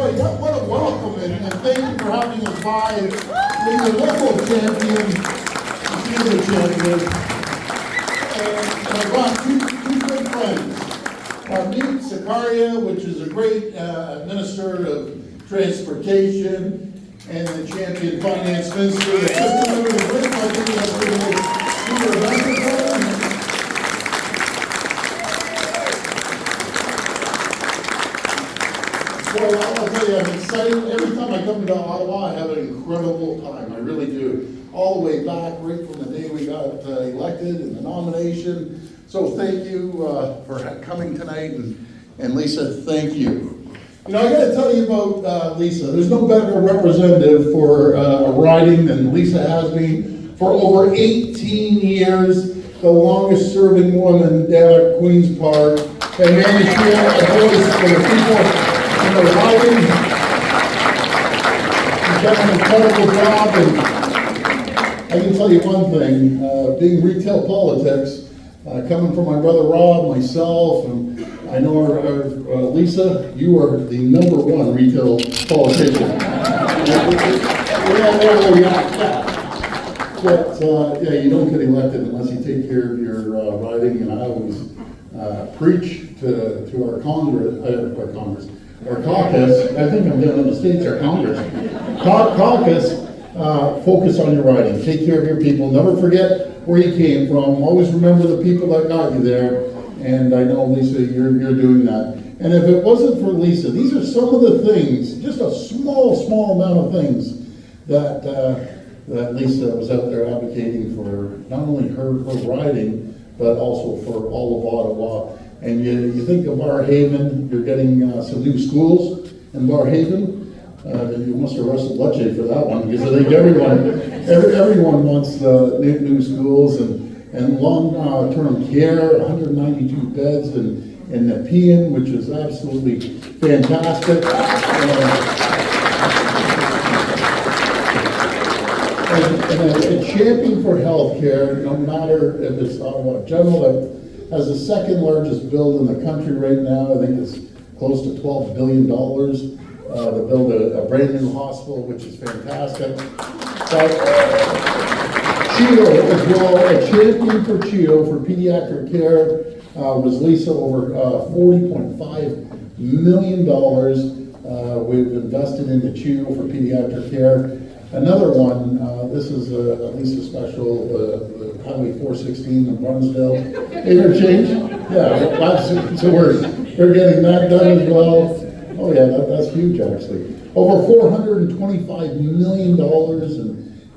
boy, what a welcome, and thank you for having us by the local champion, the champion. And I brought two good friends. Meet Sarkaria, which is a great minister of transportation, and the champion finance minister. Just remember the great budget yesterday. Boy, I'll tell you, I'm excited. Every time I come to Ottawa, I have an incredible time. I really do. All the way back, right from the day we got elected and the nomination. So thank you for coming tonight, and Lisa, thank you. You know, I got to tell you about Lisa. There's no better representative for a riding than Lisa has been for over 18 years, the longest serving woman down at Queen's Park, and managed to have a voice for the people in the riding. She's done an incredible job, and I can tell you one thing, being retail politics, coming from my brother Rob, myself, and I know our Lisa, you are the #1 retail politician. We all know where you're at. But yeah, you don't get elected unless you take care of your riding, and I always preach to our our caucus. I think I'm down in the States, our Congress. Caucus, focus on your riding. Take care of your people. Never forget where you came from. Always remember the people that got you there. And I know, Lisa, you're doing that. And if it wasn't for Lisa, these are some of the things, just a small amount of things that Lisa was out there advocating for, not only her riding, but also for all of Ottawa. And you think of Barrhaven, you're getting some new schools in Barrhaven. You must have wrestled Lecce for that one, because I think everyone wants new schools and long-term care, 192 beds in Nepean, which is absolutely fantastic. And a champion for healthcare, no matter if it's Ottawa General, that has the second largest bill in the country right now. I think it's close to $12 billion to build a brand new hospital, which is fantastic. But CHEO as well, a champion for CHEO for pediatric care was Lisa, over $40.5 million we've invested into CHEO for pediatric care. Another one, this is a Lisa special, Highway 416 in Barnsdale interchange. Yeah, so we're getting that done as well. Oh yeah, that's huge actually. Over $425 million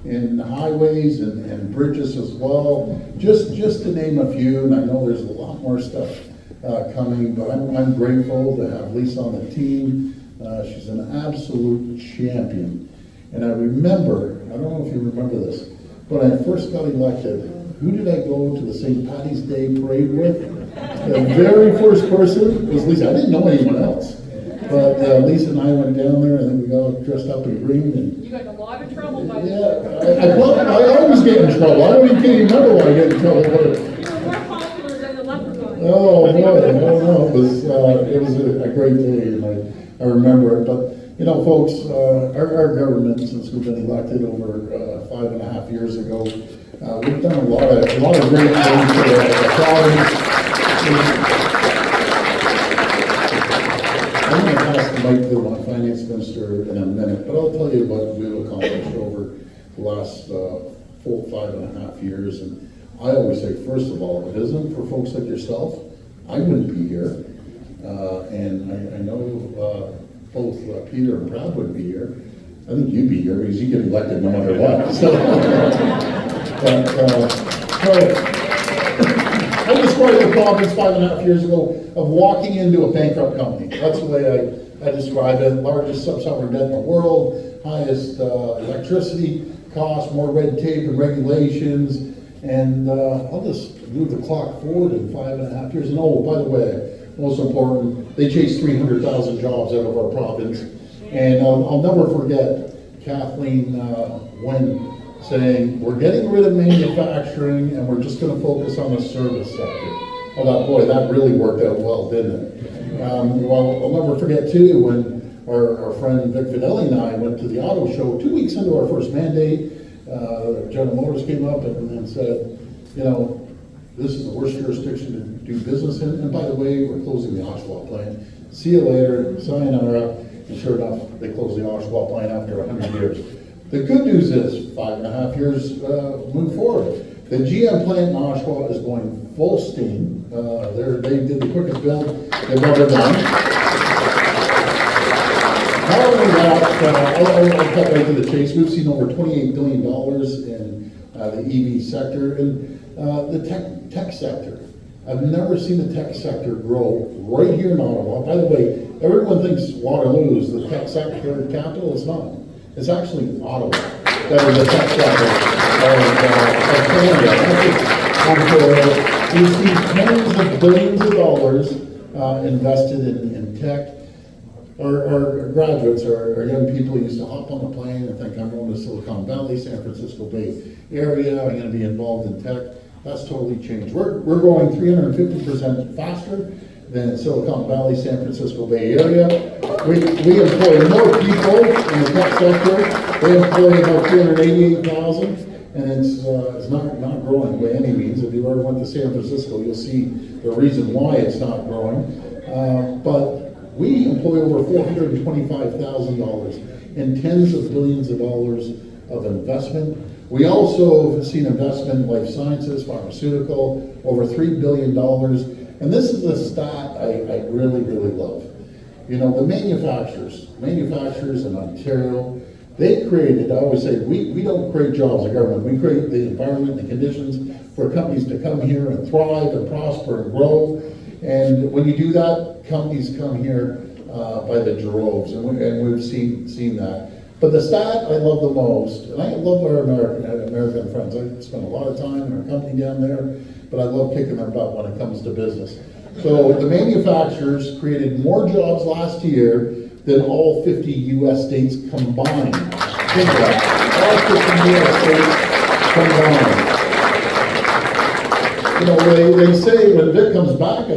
in highways and bridges as well. Just to name a few, and I know there's a lot more stuff coming, but I'm grateful to have Lisa on the team. She's an absolute champion. And I remember, I don't know if you remember this, when I first got elected, who did I go to the St. Patty's Day parade with? The very first person was Lisa. I didn't know anyone else. But Lisa and I went down there, and then we got all dressed up in green. And you got in a lot of trouble by I always get in trouble. I don't even remember why I get in trouble. You were more popular than the leprechaun. Oh boy, no. It was a great day, and I remember it. But you know, folks, our government, since we've been elected over 5.5 years ago, we've done a lot of great things for the province. I'm going to pass the mic to my finance minister in a minute, but I'll tell you what we've accomplished over the last 5.5 years. And I always say, first of all, if it isn't for folks like yourself, I wouldn't be here. And I know both Peter and Brad would be here. I think you'd be here because you get elected no matter what. So, I described the province 5.5 years ago of walking into a bankrupt company. That's the way I describe it. Largest sub-sovereign debt in the world, highest electricity costs, more red tape and regulations. And I'll just move the clock forward in 5.5 years. And oh, by the way, most important, they chased 300,000 jobs out of our province. And I'll never forget Kathleen Wynne saying, we're getting rid of manufacturing and we're just going to focus on the service sector. I thought, boy, that really worked out well, didn't it? Well, I'll never forget too our friend Vic Fidelli and I went to the auto show 2 weeks into our first mandate. General Motors came up and said, you know, this is the worst jurisdiction to do business in, and by the way, we're closing the Oshawa plant. See you later, sayonara. And sure enough, they closed the Oshawa plant after 100 years. The good news is 5.5 years move forward. The GM plant in Oshawa is going full steam. They did the quickest build they've ever done. Not only that, I'll cut right to the chase. We've seen over $28 billion in the EV sector and the tech sector. I've never seen the tech sector grow right here in Ottawa. By the way, everyone thinks Waterloo is the tech sector capital. It's not. It's actually Ottawa that is the tech sector of Canada. We see tens of billions of dollars invested in tech. Our graduates, our young people used to hop on a plane and think, I'm going to Silicon Valley, San Francisco Bay Area, I'm going to be involved in tech. That's totally changed. We're growing 350% faster than Silicon Valley, San Francisco Bay Area. We employ more people in the tech sector. We employ about 388,000, and it's not growing by any means. If you ever went to San Francisco, you'll see the reason why it's not growing. But we employ over $425,000 and tens of billions of dollars of investment. We also have seen investment in life sciences, pharmaceutical, over $3 billion. And this is a stat I really, really love. You know, the manufacturers in Ontario, they created, I always say, we don't create jobs as a government. We create the environment, the conditions for companies to come here and thrive and prosper and grow. And when you do that, companies come here by the droves, and we've seen that. But the stat I love the most, and I love our American friends. I spend a lot of time in our company down there, but I love kicking their butt when it comes to business. So the manufacturers created more jobs last year than all 50 U.S. states combined. Think of that. All 50 U.S. states combined. You know, they say when Vic comes back, I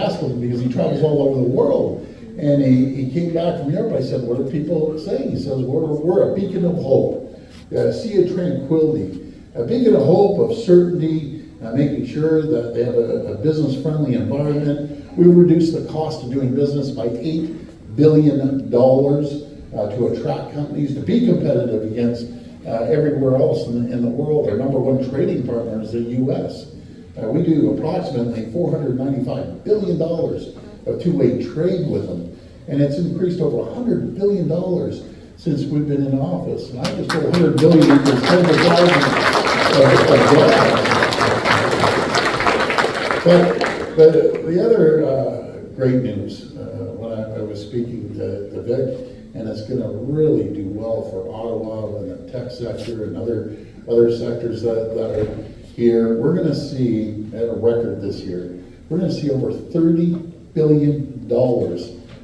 asked him because he travels all over the world, and he came back from Europe. I said, what are people saying? He says, we're a beacon of hope, a sea of tranquility, a beacon of hope, of certainty, making sure that they have a business-friendly environment. We've reduced the cost of doing business by $8 billion to attract companies to be competitive against everywhere else in the world. Our number one trading partner is the U.S. We do approximately $495 billion of two-way trade with them. And it's increased over $100 billion since we've been in office. And I just told $100 billion equals tens of thousands of jobs. But the other great news, when I was speaking to Vic, and it's going to really do well for Ottawa and the tech sector and other sectors that are here, we're going to see at a record this year. We're going to see over $30 billion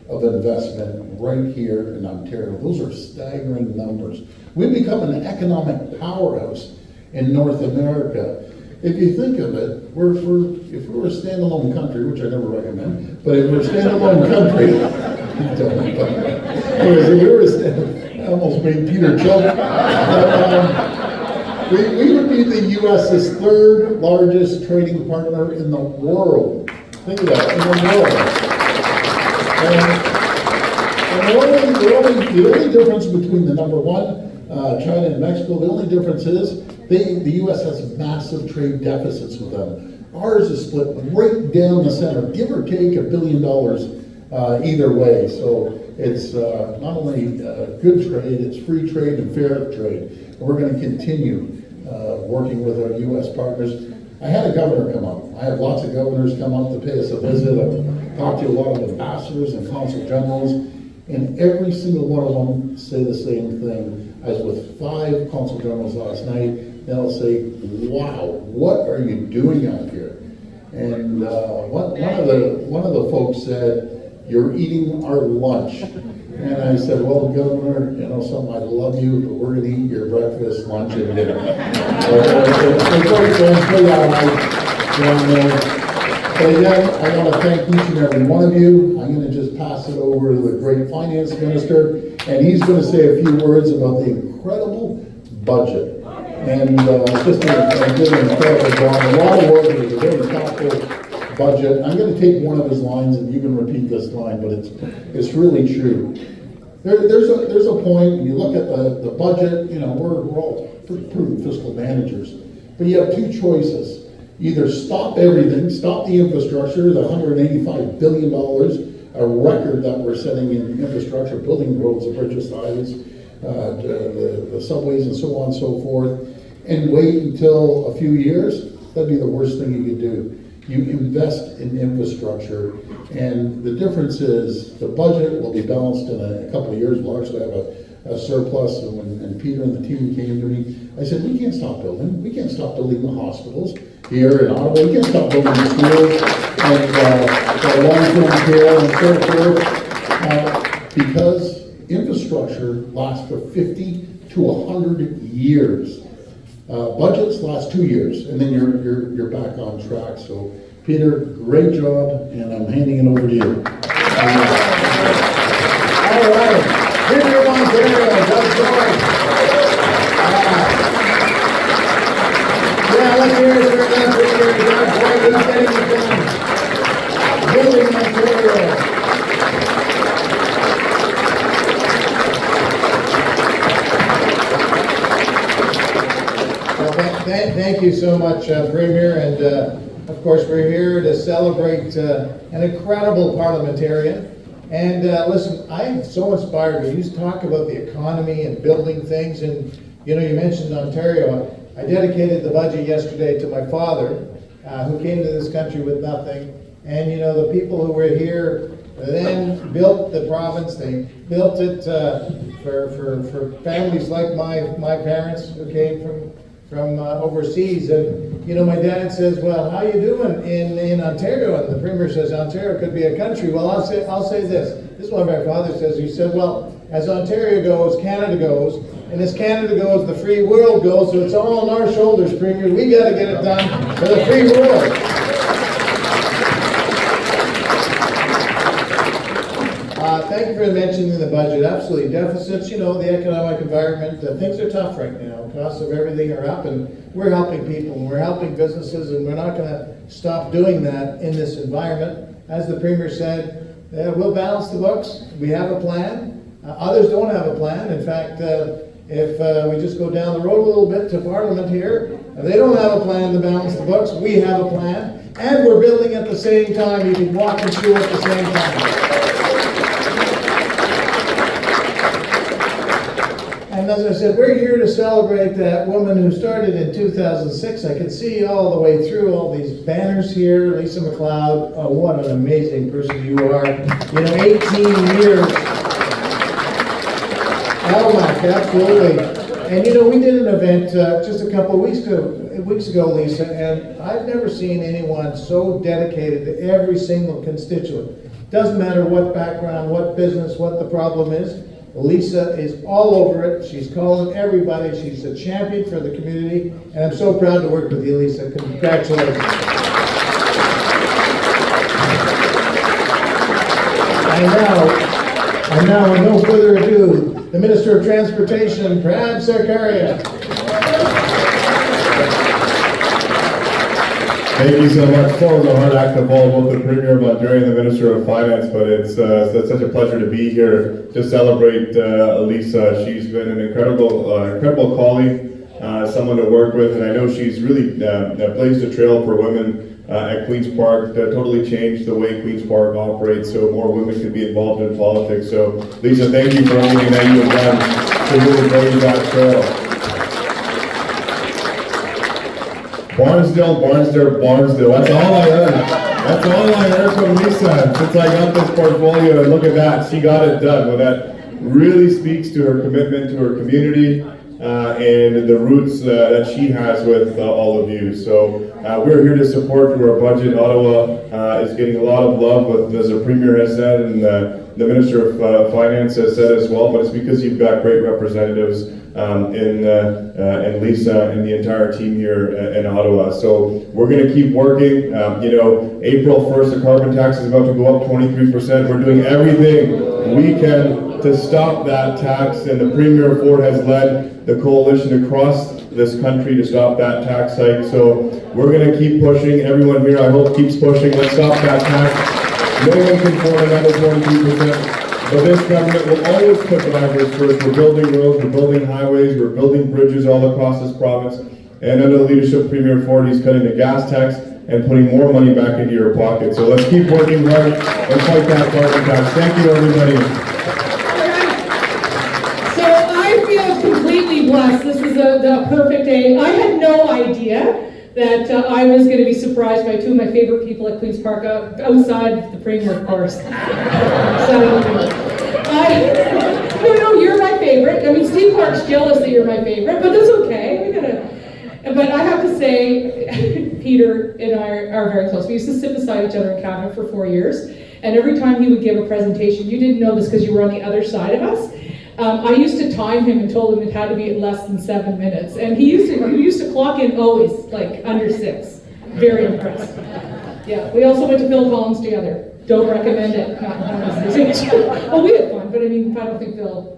of investment right here in Ontario. Those are staggering numbers. We've become an economic powerhouse in North America. If you think of it, if we were a standalone country, which I never recommend, but if we're a standalone country, I almost made Peter choke. We would be the U.S.'s third largest trading partner in the world. Think of that, in the world. And the only difference between the number one, China and Mexico, the only difference is the U.S. has massive trade deficits with them. Ours is split right down the center, give or take $1 billion either way. So it's not only good trade, it's free trade and fair trade. And we're going to continue working with our U.S. partners. I had a governor come up. I have lots of governors come up to pay us a visit. I've talked to a lot of ambassadors and consul generals, and every single one of them say the same thing. I was with 5 consul generals last night, and they'll say, wow, what are you doing out here? And one of the folks said, you're eating our lunch. And I said, well, Governor, you know something, I love you, but we're going to eat your breakfast, lunch, and dinner. But again, I want to thank each and every one of you. I'm going to just pass it over to the great finance minister, and he's going to say a few words about the incredible budget. And just did an incredible job. A lot of work. It was a very thoughtful budget. I'm going to take one of his lines, and you can repeat this line, but it's really true. There's a point when you look at the budget. You know, we're all pretty prudent fiscal managers, but you have two choices. Either stop everything, stop the infrastructure, the $185 billion, a record that we're setting in infrastructure, building roads, the bridges, the highways, the subways, and so on and so forth, and wait until a few years. That'd be the worst thing you could do. You invest in infrastructure, and the difference is the budget will be balanced in a couple of years. We'll actually have a surplus. And when Peter and the team came to me, I said, we can't stop building. We can't stop building the hospitals here in Ottawa. We can't stop building the schools and long-term care and so forth, because infrastructure lasts for 50 to 100 years. Budgets last 2 years, and then you're back on track. So, Peter, great job, and I'm handing it over to you. All right. Premier of Ontario, Doug George. Yeah, let's hear it for that Premier Doug. Why he's getting it done. Building Ontario. Thank you so much, Premier, and of course we're here to celebrate an incredible parliamentarian. And listen, I'm so inspired when you talk about the economy and building things, and you know, you mentioned Ontario. I dedicated the budget yesterday to my father, who came to this country with nothing, and you know, the people who were here then built the province. They built it for families like my parents who came from overseas. And you know, my dad says, well, how you doing in Ontario? And the Premier says, Ontario could be a country. Well, I'll say this is what my father says. He said, well, as Ontario goes, Canada goes, and as Canada goes, the free world goes. So it's all on our shoulders, Premier. We got to get it done for the free world. Thank you for mentioning the budget. Absolutely. Deficits, you know, the economic environment, things are tough right now. Costs of everything are up, and we're helping people, and we're helping businesses, and we're not going to stop doing that in this environment. As the Premier said, we'll balance the books. We have a plan. Others don't have a plan. In fact, if we just go down the road a little bit to Parliament here, if they don't have a plan to balance the books, we have a plan, and we're building at the same time. You can walk and chew at the same time. And as I said, we're here to celebrate that woman who started in 2006. I could see all the way through all these banners here. Lisa MacLeod, oh, what an amazing person you are. You know, 18 years. Oh my, absolutely. And you know, we did an event just a couple of weeks ago, Lisa, and I've never seen anyone so dedicated to every single constituent. Doesn't matter what background, what business, what the problem is. Lisa is all over it. She's calling everybody. She's a champion for the community, and I'm so proud to work with you, Lisa. Congratulations. And now, with no further ado, the Minister of Transportation, perhaps Sarkaria. Thank you so much. It was a hard act to follow both the Premier of Ontario and the Minister of Finance, but it's such a pleasure to be here to celebrate Lisa. She's been an incredible colleague, someone to work with, and I know she's really blazed a trail for women at Queen's Park, totally changed the way Queen's Park operates so more women can be involved in politics. So Lisa, thank you for everything that you have done to really blaze that trail. Barnsdale. That's all I heard. That's all I heard from Lisa since I got this portfolio. And look at that, she got it done. Well, that really speaks to her commitment to her community and the roots that she has with all of you. So we're here to support through our budget. Ottawa is getting a lot of love, with, as the Premier has said, and the Minister of Finance has said as well, but it's because you've got great representatives in Lisa and the entire team here in Ottawa. So we're going to keep working. April 1st, the carbon tax is about to go up 23%. We're doing everything we can to stop that tax, and the Premier Ford has led the coalition across this country to stop that tax hike. So we're going to keep pushing. Everyone here, I hope, keeps pushing. Let's stop that tax. No one can afford another 23%. But this government will always put drivers first. We're building roads, we're building highways, we're building bridges all across this province. And under the leadership of Premier Ford, he's cutting the gas tax and putting more money back into your pocket. So let's keep working hard and fight that carbon tax. Thank you, everybody. So I feel completely blessed. This is the perfect day. I had no idea that I was going to be surprised by two of my favorite people at Queen's Park outside the Premier, of course. So, you're my favorite. I mean, Steve Clark's jealous that you're my favorite, but that's okay. But I have to say, Peter and I are very close. We used to sit beside each other in cabinet for 4 years, and every time he would give a presentation, you didn't know this because you were on the other side of us. I used to time him and told him it had to be less than 7 minutes, and he used to clock in always like under 6. Very impressed. Yeah, we also went to Phil Collins together. Don't recommend it. Well, we had fun, but I mean, I don't think Phil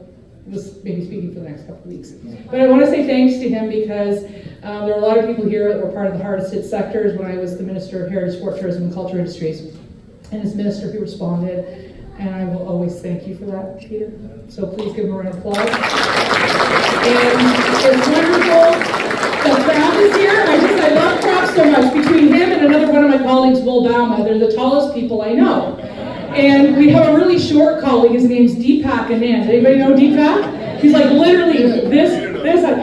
was maybe speaking for the next couple of weeks. But I want to say thanks to him because there are a lot of people here that were part of the hardest hit sectors when I was the Minister of Heritage, Sport, Tourism, and Culture Industries. And as Minister, he responded. And I will always thank you for that, Peter. So please give him a round of applause. And it's wonderful. The crowd is here. I love crowds so much. Between him and another one of my colleagues, Will Bauma, they're the tallest people I know. And we have a really short colleague. His name's Deepak Anand. Anybody know Deepak? He's like literally this.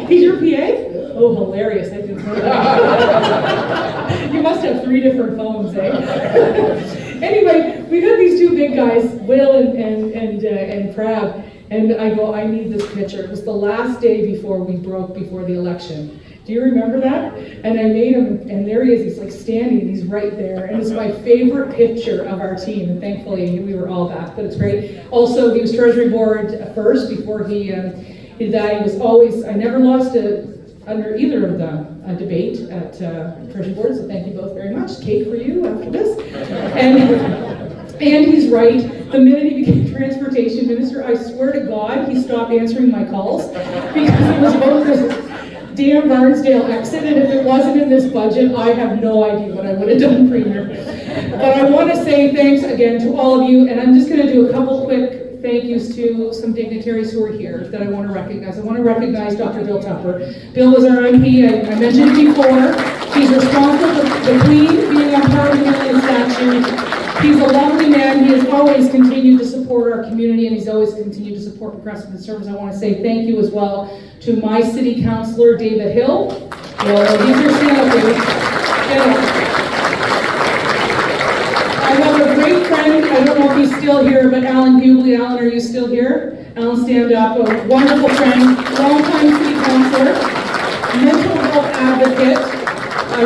He's your PA? Oh, hilarious. I didn't know that. You must have 3 different phones, eh? Anyway, we got these 2 big guys, Will and Crab, and I go, I need this picture. It was the last day before we broke before the election. Do you remember that? And I made him, and there he is. He's like standing, and he's right there. And it's my favorite picture of our team. And thankfully, we were all back, but it's great. Also, he was Treasury Board first before he did that. He was always, I never lost under either of them a debate at Treasury Board, so thank you both very much. Cake for you after this. And he's right. The minute he became Transportation Minister, I swear to God, he stopped answering my calls because it was about this damn Barnsdale exit, and if it wasn't in this budget, I have no idea what I would have done, Premier. But I want to say thanks again to all of you, and I'm just going to do a couple quick thank yous to some dignitaries who are here that I want to recognize. I want to recognize Dr. Bill Tupper. Bill was our MP, I mentioned it before. He's responsible for the Queen being on Parliament and statue. He's a lovely man. He has always continued to support our community, and he's always continued to support Progressive Conservatives. I want to say thank you as well to my city councillor, David Hill. Well, he's your stand-up here. I have a great friend, I don't know if he's still here, but Alan Hughley. Alan, are you still here? Alan, stand up. A wonderful friend, longtime city councillor, mental health advocate,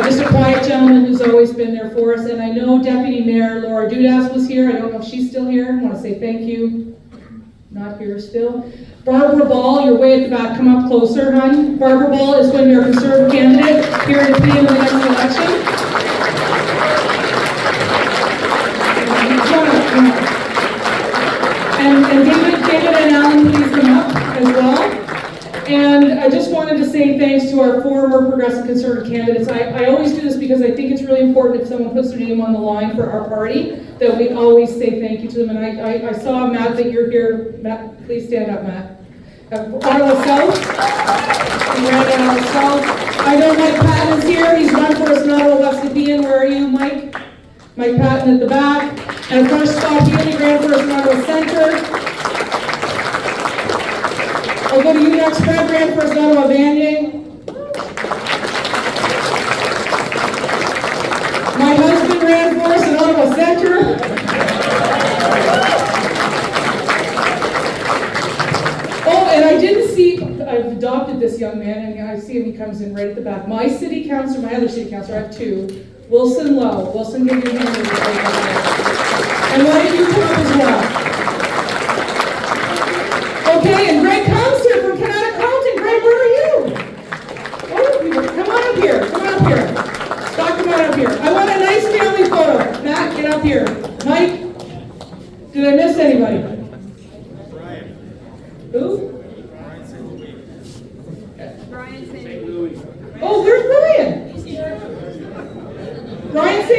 just a quiet gentleman who's always been there for us. And I know Deputy Mayor Laura Dudas was here. I don't know if she's still here. I want to say thank you. Not here still. Barbara Ball, you're way at the back. Come up closer, hon. Barbara Ball is going to be our Conservative candidate here to be in the next election. And David and Alan, please come up as well. And I just wanted to say thanks to our former Progressive Conservative candidates. I always do this because I think it's really important if someone puts their name on the line for our party, that we always say thank you to them. And I saw, Matt, that you're here. Matt, please stand up, Matt. Ottawa South. Ottawa South. I know Mike Patton is here. He's run for us in Ottawa West Nepean. Where are you, Mike? Mike Patton at the back. And of course, Scott Healy ran for us in Ottawa Centre. I'll go to you next. Fred ran for us in Ottawa Vanier. My husband ran for us in Ottawa Centre. Oh, and I didn't see, I've adopted this young man, and I see him, he comes in right at the back. My city councilor, my other city councilor, I have 2. Wilson Lowe. Wilson, give your hand over there. And why don't you come up as well?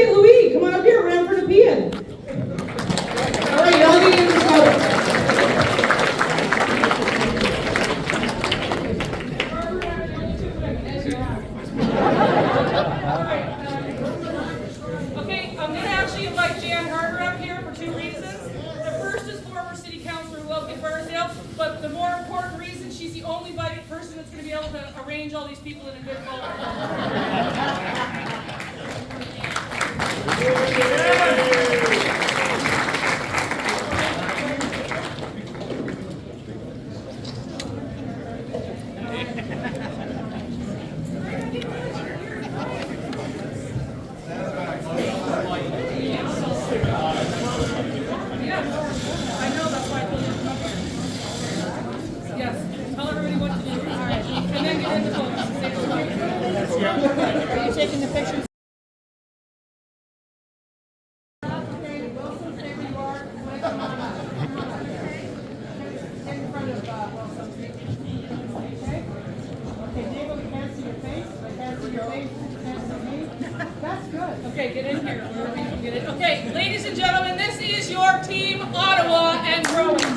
St. Louis, come on up here, Ranford and Pean. All right, y'all get in this photo. Okay, I'm gonna actually invite Jan Harder up here for two reasons. The first is former city councilor Wilkie Barsdale, but the more important reason, she's the only person that's gonna be able to arrange all these people in a good photo. I know, that's why I told you to come up here. Yes, tell everybody what to do. All right. And then get in the photos. Are you taking the pictures? Okay, get in here. Wherever you can get in. Okay, ladies and gentlemen, this is your team, Ottawa, and growing.